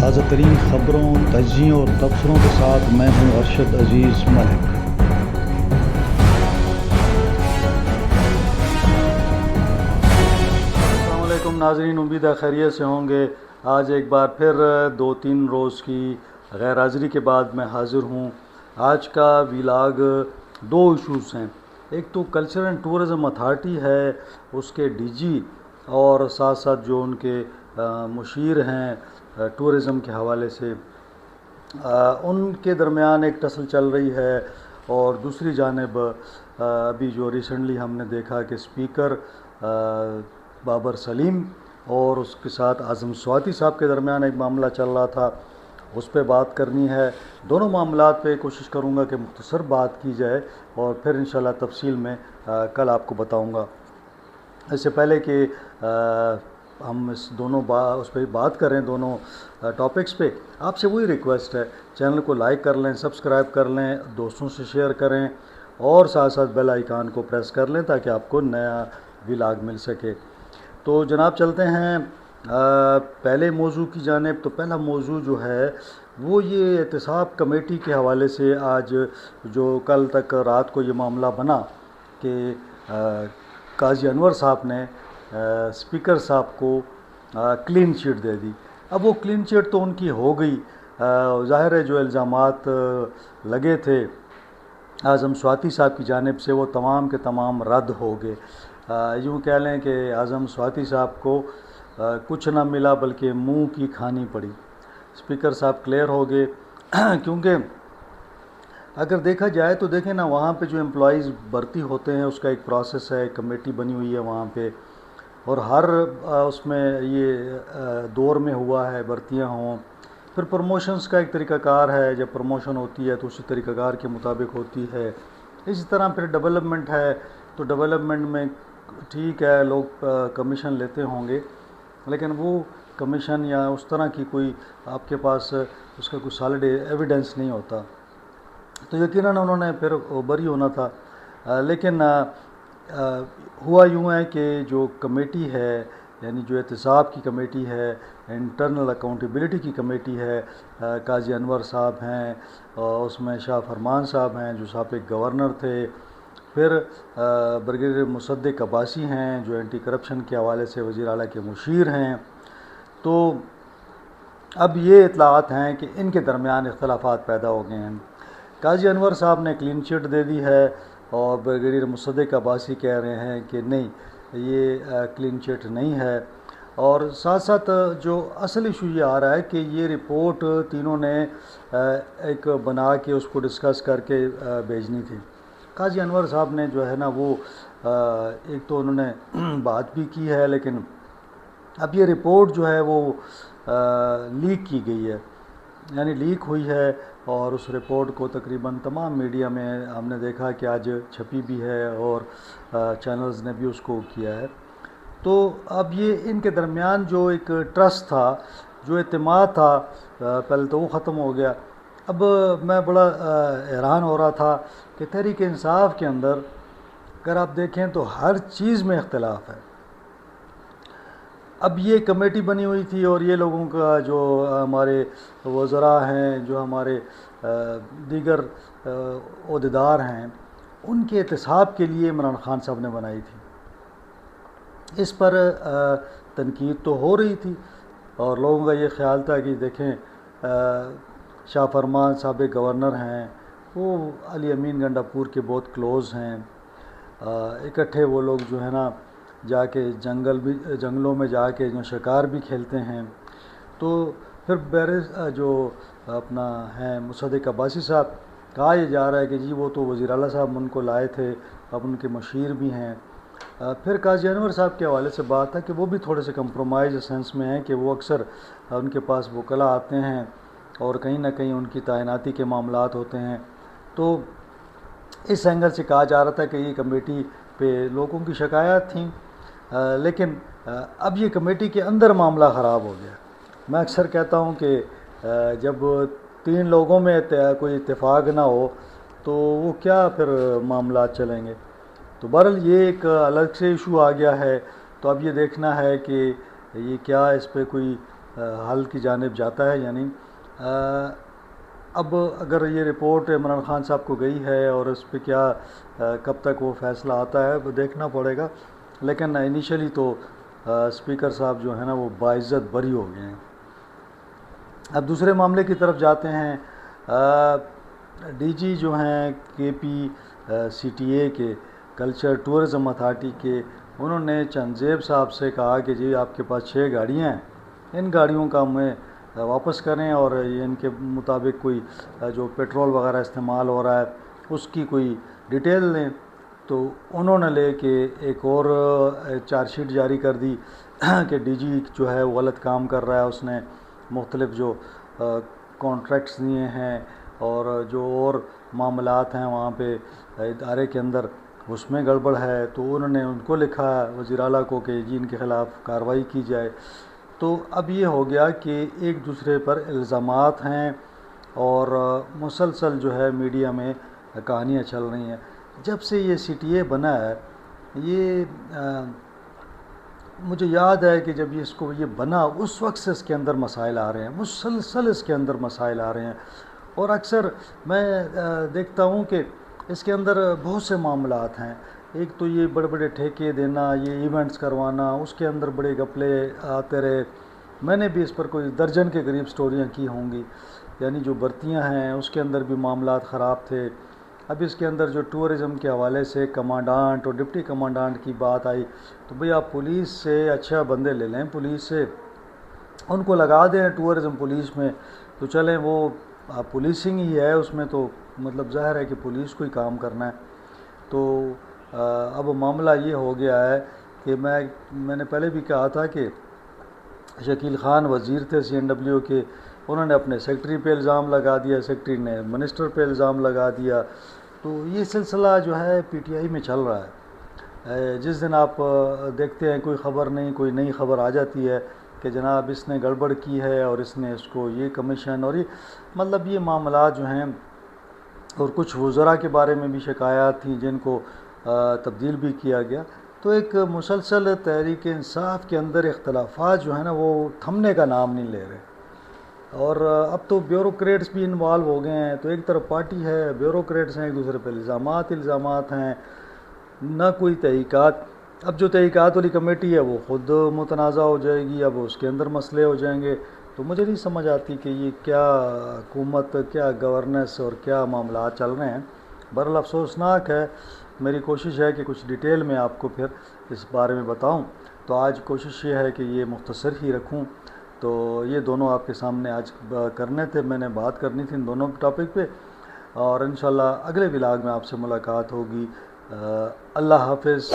تازہ ترین خبروں، تجزیوں اور تبصروں کے ساتھ میں ہوں ارشد عزیز ملک۔ السلام علیکم ناظرین، امید ہے خیریت سے ہوں گے۔ آج ایک بار پھر 2-3 روز کی غیر حاضری کے بعد میں حاضر ہوں۔ آج کا ویلاگ 2 ایشوز ہیں۔ ایک تو کلچر اینڈ ٹورزم اتھارٹی ہے، اس کے ڈی جی اور ساتھ ساتھ جو ان کے مشیر ہیں ٹورزم کے حوالے سے، ان کے درمیان ایک ٹسل چل رہی ہے۔ اور دوسری جانب ابھی جو ریسنٹلی ہم نے دیکھا کہ اسپیکر بابر سلیم اور اس کے ساتھ اعظم سواتی صاحب کے درمیان ایک معاملہ چل رہا تھا، اس پہ بات کرنی ہے۔ دونوں معاملات پہ کوشش کروں گا کہ مختصر بات کی جائے اور پھر انشاءاللہ تفصیل میں کل آپ کو بتاؤں گا۔ اس سے پہلے کہ ہم اس پہ بات کریں دونوں ٹاپکس پہ، آپ سے وہی ریکویسٹ ہے، چینل کو لائک کر لیں، سبسکرائب کر لیں، دوستوں سے شیئر کریں اور ساتھ ساتھ بیل آئیکن کو پریس کر لیں تاکہ آپ کو نیا ویلاگ مل سکے۔ تو جناب چلتے ہیں پہلے موضوع کی جانب۔ تو پہلا موضوع جو ہے وہ یہ احتساب کمیٹی کے حوالے سے، آج جو کل تک رات کو یہ معاملہ بنا کہ قاضی انور صاحب نے اسپیکر صاحب کو کلین چٹ دے دی۔ اب وہ کلین چٹ تو ان کی ہو گئی، ظاہر ہے جو الزامات لگے تھے اعظم سواتی صاحب کی جانب سے وہ تمام کے تمام رد ہو گئے۔ یوں کہہ لیں کہ اعظم سواتی صاحب کو کچھ نہ ملا بلکہ منہ کی کھانی پڑی۔ اسپیکر صاحب کلیئر ہو گئے، کیونکہ اگر دیکھا جائے تو دیکھیں نا، وہاں پہ جو امپلائیز بھرتی ہوتے ہیں اس کا ایک پروسیس ہے، ایک کمیٹی بنی ہوئی ہے وہاں پہ، اور ہر اس میں یہ دور میں ہوا ہے بھرتیاں ہوں۔ پھر پروموشنز کا ایک طریقہ کار ہے، جب پروموشن ہوتی ہے تو اسی طریقہ کار کے مطابق ہوتی ہے۔ اسی طرح پھر ڈیولپمنٹ ہے، تو ڈیولپمنٹ میں ٹھیک ہے لوگ کمیشن لیتے ہوں گے، لیکن وہ کمیشن یا اس طرح کی کوئی آپ کے پاس اس کا کوئی سالڈ ایویڈنس نہیں ہوتا، تو یقیناً انہوں نے پھر بری ہونا تھا۔ لیکن ہوا یوں ہے کہ جو کمیٹی ہے، یعنی جو احتساب کی کمیٹی ہے، انٹرنل اکاؤنٹیبلٹی کی کمیٹی ہے، قاضی انور صاحب ہیں، اس میں شاہ فرمان صاحب ہیں جو سابق گورنر تھے، پھر بریگیڈیئر مصدق عباسی ہیں جو اینٹی کرپشن کے حوالے سے وزیر اعلیٰ کے مشیر ہیں۔ تو اب یہ اطلاعات ہیں کہ ان کے درمیان اختلافات پیدا ہو گئے ہیں۔ قاضی انور صاحب نے کلین چٹ دے دی ہے اور بریگیڈیئر مصدق عباسی کہہ رہے ہیں کہ نہیں، یہ کلین چٹ نہیں ہے۔ اور ساتھ ساتھ جو اصل ایشو یہ آ رہا ہے کہ یہ رپورٹ تینوں نے ایک بنا کے اس کو ڈسکس کر کے بھیجنی تھی۔ قاضی انور صاحب نے جو ہے نا وہ ایک تو انہوں نے بات بھی کی ہے، لیکن اب یہ رپورٹ جو ہے وہ لیک کی گئی ہے، یعنی لیک ہوئی ہے، اور اس رپورٹ کو تقریباً تمام میڈیا میں ہم نے دیکھا کہ آج چھپی بھی ہے اور چینلز نے بھی اس کو کیا ہے۔ تو اب یہ ان کے درمیان جو ایک ٹرسٹ تھا، جو اعتماد تھا، پہلے تو وہ ختم ہو گیا۔ اب میں بڑا حیران ہو رہا تھا کہ تحریک انصاف کے اندر اگر آپ دیکھیں تو ہر چیز میں اختلاف ہے۔ اب یہ کمیٹی بنی ہوئی تھی اور یہ لوگوں کا جو ہمارے وزراء ہیں، جو ہمارے دیگر عہدیدار ہیں، ان کے احتساب کے لیے عمران خان صاحب نے بنائی تھی۔ اس پر تنقید تو ہو رہی تھی اور لوگوں کا یہ خیال تھا کہ دیکھیں شاہ فرمان سابق گورنر ہیں، وہ علی امین گنڈا پور کے بہت کلوز ہیں، اکٹھے وہ لوگ جو ہے نا جا کے جنگلوں میں جا کے جو شکار بھی کھیلتے ہیں۔ تو پھر جو اپنا ہیں مصدق عباسی صاحب، کہا یہ جا رہا ہے کہ جی وہ تو وزیر اعلیٰ صاحب ان کو لائے تھے، اب ان کے مشیر بھی ہیں۔ پھر قاضی انور صاحب کے حوالے سے بات ہے کہ وہ بھی تھوڑے سے کمپرومائز سینس میں ہیں کہ وہ اکثر ان کے پاس وکلاء آتے ہیں اور کہیں نہ کہیں ان کی تعیناتی کے معاملات ہوتے ہیں۔ تو اس اینگل سے کہا جا رہا تھا کہ یہ کمیٹی پہ لوگوں کی شکایات تھیں، لیکن اب یہ کمیٹی کے اندر معاملہ خراب ہو گیا۔ میں اکثر کہتا ہوں کہ جب 3 لوگوں میں کوئی اتفاق نہ ہو تو وہ کیا پھر معاملات چلیں گے۔ تو بہرحال یہ ایک الگ سے ایشو آ گیا ہے۔ تو اب یہ دیکھنا ہے کہ یہ کیا اس پہ کوئی حل کی جانب جاتا ہے یا نہیں. اب اگر یہ رپورٹ عمران خان صاحب کو گئی ہے اور اس پہ کیا کب تک وہ فیصلہ آتا ہے وہ دیکھنا پڑے گا. لیکن انیشلی تو اسپیکر صاحب جو ہیں نا وہ باعزت بری ہو گئے ہیں. اب دوسرے معاملے کی طرف جاتے ہیں. ڈی جی جو ہیں کے پی سی ٹی اے کے کلچر ٹورزم اتھارٹی کے, انہوں نے چنزیب صاحب سے کہا کہ جی آپ کے پاس 6 گاڑیاں ہیں, ان گاڑیوں کا ہمیں واپس کریں اور یہ ان کے مطابق کوئی جو پیٹرول وغیرہ استعمال ہو رہا ہے اس کی کوئی ڈیٹیل دیں. تو انہوں نے لے کے ایک اور چارج شیٹ جاری کر دی کہ ڈی جی جو ہے وہ غلط کام کر رہا ہے, اس نے مختلف جو کانٹریکٹس دیے ہیں اور جو اور معاملات ہیں وہاں پہ ادارے کے اندر اس میں گڑبڑ ہے. تو انہوں نے ان کو لکھا وزیر اعلیٰ کو کہ جی ان کے خلاف کارروائی کی جائے. تو اب یہ ہو گیا کہ ایک دوسرے پر الزامات ہیں اور مسلسل جو ہے میڈیا میں کہانیاں چل رہی ہیں. جب سے یہ سی ٹی اے بنا ہے, یہ مجھے یاد ہے کہ جب یہ بنا اس وقت سے اس کے اندر مسائل آ رہے ہیں, مسلسل اس کے اندر مسائل آ رہے ہیں. اور اکثر میں دیکھتا ہوں کہ اس کے اندر بہت سے معاملات ہیں. ایک تو یہ بڑے بڑے ٹھیکے دینا, یہ ایونٹس کروانا, اس کے اندر بڑے گپلے آتے رہے. میں نے بھی اس پر کوئی درجن کے قریب سٹوریاں کی ہوں گی. یعنی جو برتیاں ہیں اس کے اندر بھی معاملات خراب تھے. اب اس کے اندر جو ٹورزم کے حوالے سے کمانڈانٹ اور ڈپٹی کمانڈانٹ کی بات آئی تو بھئی آپ پولیس سے اچھا بندے لے لیں, پولیس سے ان کو لگا دیں ٹورزم پولیس میں, تو چلیں وہ پولیسنگ ہی ہے, اس میں تو مطلب ظاہر ہے کہ پولیس کو ہی کام کرنا ہے. تو اب معاملہ یہ ہو گیا ہے کہ میں نے پہلے بھی کہا تھا کہ شکیل خان وزیر تھے سی این ڈبلیو کے, انہوں نے اپنے سیکٹری پہ الزام لگا دیا, سیکٹری نے منسٹر پہ الزام لگا دیا. تو یہ سلسلہ جو ہے پی ٹی آئی میں چل رہا ہے. جس دن آپ دیکھتے ہیں کوئی خبر نہیں, کوئی نئی خبر آ جاتی ہے کہ جناب اس نے گڑبڑ کی ہے اور اس نے اس کو یہ کمیشن اور یہ مطلب یہ معاملات جو ہیں. اور کچھ وزراء کے بارے میں بھی شکایات تھیں جن کو تبدیل بھی کیا گیا. تو ایک مسلسل تحریک انصاف کے اندر اختلافات جو ہیں نا وہ تھمنے کا نام نہیں لے رہے. اور اب تو بیوروکریٹس بھی انوالو ہو گئے ہیں. تو ایک طرف پارٹی ہے, بیوروکریٹس ہیں, ایک دوسرے پہ الزامات ہیں, نہ کوئی تحقیقات. اب جو تحقیقات والی کمیٹی ہے وہ خود متنازع ہو جائے گی, اب اس کے اندر مسئلے ہو جائیں گے. تو مجھے نہیں سمجھ آتی کہ یہ کیا حکومت, کیا گورننس اور کیا معاملات چل رہے ہیں. بہرحال افسوسناک ہے. میری کوشش ہے کہ کچھ ڈیٹیل میں آپ کو پھر اس بارے میں بتاؤں. تو آج کوشش یہ ہے کہ یہ مختصر ہی رکھوں. تو یہ دونوں آپ کے سامنے آج کرنے تھے, میں نے بات کرنی تھی ان دونوں ٹاپک پہ, اور انشاءاللہ اگلے ولاگ میں آپ سے ملاقات ہوگی. اللہ حافظ.